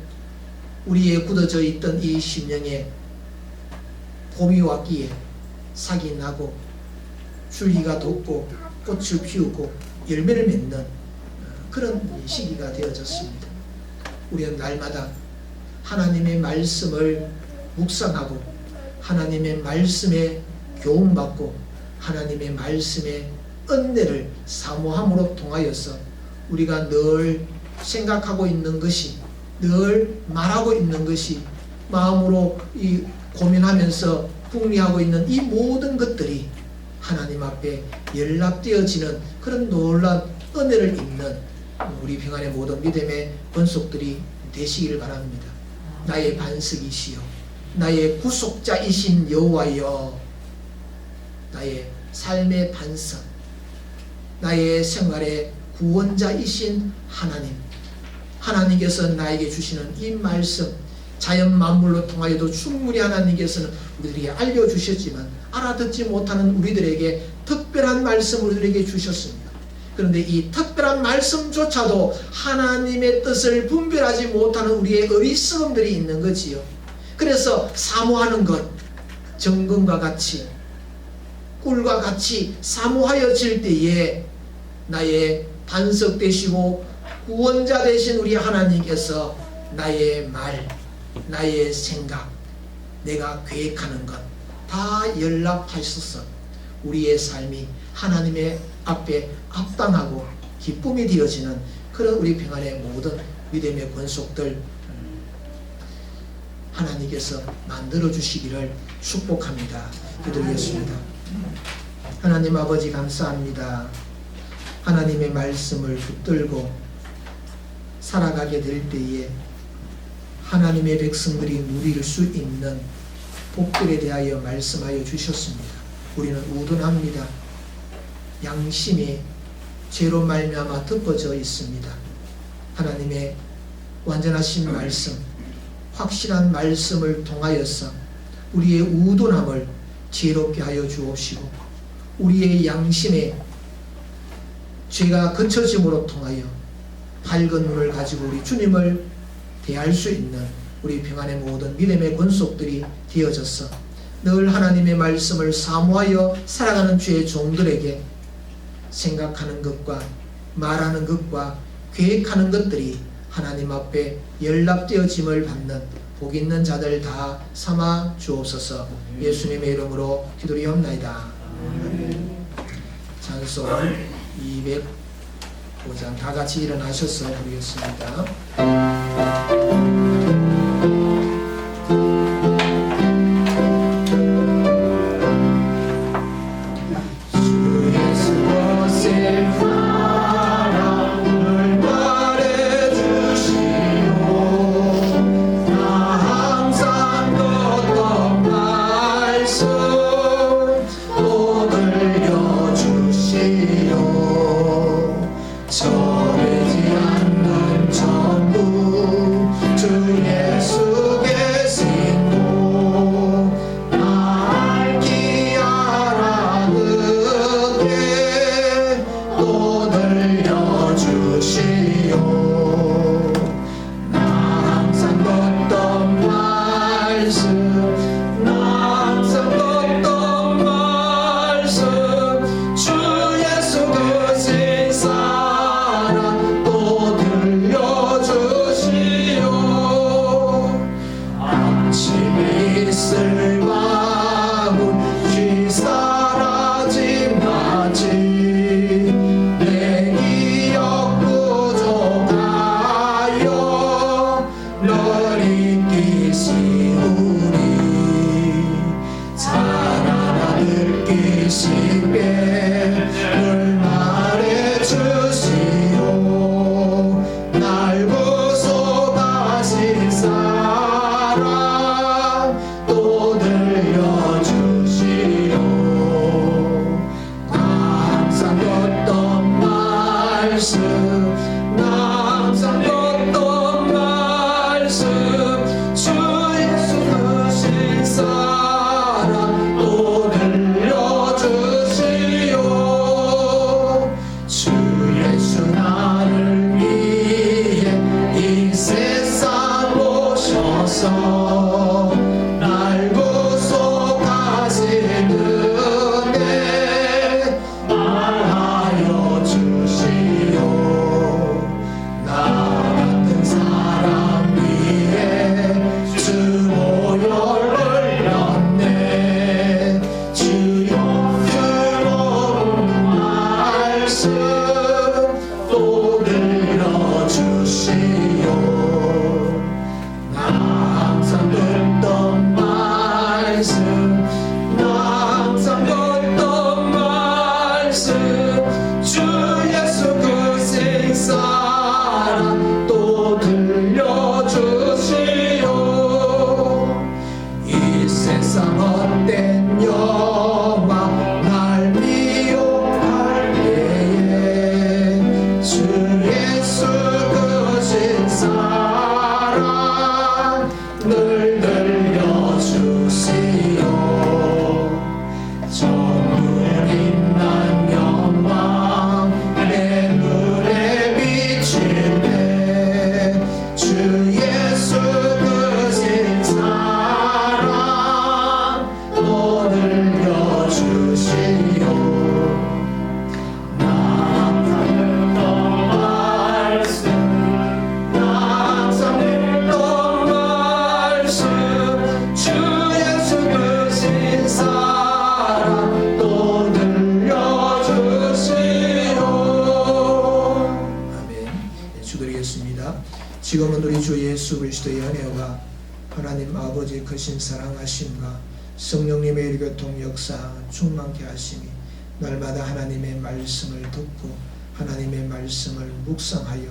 우리의 굳어져 있던 이 심령에 봄이 왔기에 삭이 나고 줄기가 돋고 꽃을 피우고 열매를 맺는 그런 시기가 되어졌습니다. 우리는 날마다 하나님의 말씀을 묵상하고 하나님의 말씀에 교훈받고 하나님의 말씀에 은혜를 사모함으로 통하여서 우리가 늘 생각하고 있는 것이 늘 말하고 있는 것이 마음으로 이 고민하면서 궁리하고 있는 이 모든 것들이 하나님 앞에 연락되어지는 그런 놀라운 은혜를 입는 우리 평안의 모든 믿음의 권속들이 되시기를 바랍니다. 나의 반석이시여 나의 구속자이신 여호와여 나의 삶의 반석 나의 생활의 구원자이신 하나님 하나님께서 나에게 주시는 이 말씀 자연 만물로 통하여도 충분히 하나님께서는 우리들에게 알려주셨지만 알아듣지 못하는 우리들에게 특별한 말씀을 우리들에게 주셨습니다. 그런데 이 특별한 말씀조차도 하나님의 뜻을 분별하지 못하는 우리의 어리석음들이 있는 거지요. 그래서 사모하는 것 정금과 같이 꿀과 같이 사모하여질 때에 나의 반석 되시고 구원자 되신 우리 하나님께서 나의 말 나의 생각 내가 계획하는 것 다 연락하셔서 우리의 삶이 하나님의 앞에 합당하고 기쁨이 되어지는 그런 우리 평안의 모든 믿음의 권속들 하나님께서 만들어 주시기를 축복합니다. 기도하겠습니다. 하나님 아버지 감사합니다. 하나님의 말씀을 붙들고 살아가게 될 때에 하나님의 백성들이 누릴 수 있는 복들에 대하여 말씀하여 주셨습니다. 우리는 우둔합니다. 양심이 죄로 말미암아 덮어져 있습니다. 하나님의 완전하신 말씀, 확실한 말씀을 통하여서 우리의 우둔함을 지혜롭게 하여 주옵시고 우리의 양심에 죄가 거쳐짐으로 통하여 밝은 눈을 가지고 우리 주님을 대할 수 있는 우리 평안의 모든 믿음의 권속들이 되어져서 늘 하나님의 말씀을 사모하여 살아가는 주의 종들에게 생각하는 것과 말하는 것과 계획하는 것들이 하나님 앞에 연락되어짐을 받는 복 있는 자들 다 삼아 주옵소서. 예수님의 이름으로 기도리옵나이다. 찬송 205장 다 같이 일어나셔서 부르겠습니다. 지금은 우리 주 예수 그리스도의 은혜와 하나님 아버지의 크신 사랑하심과 성령님의 일교통 역사 충만케 하심이 날마다 하나님의 말씀을 듣고 하나님의 말씀을 묵상하여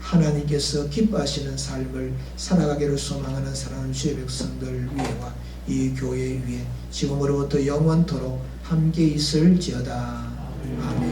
하나님께서 기뻐하시는 삶을 살아가기를 소망하는 사랑하는 주의 백성들 위에와 이 교회 위에 지금으로부터 영원토록 함께 있을지어다. 아멘.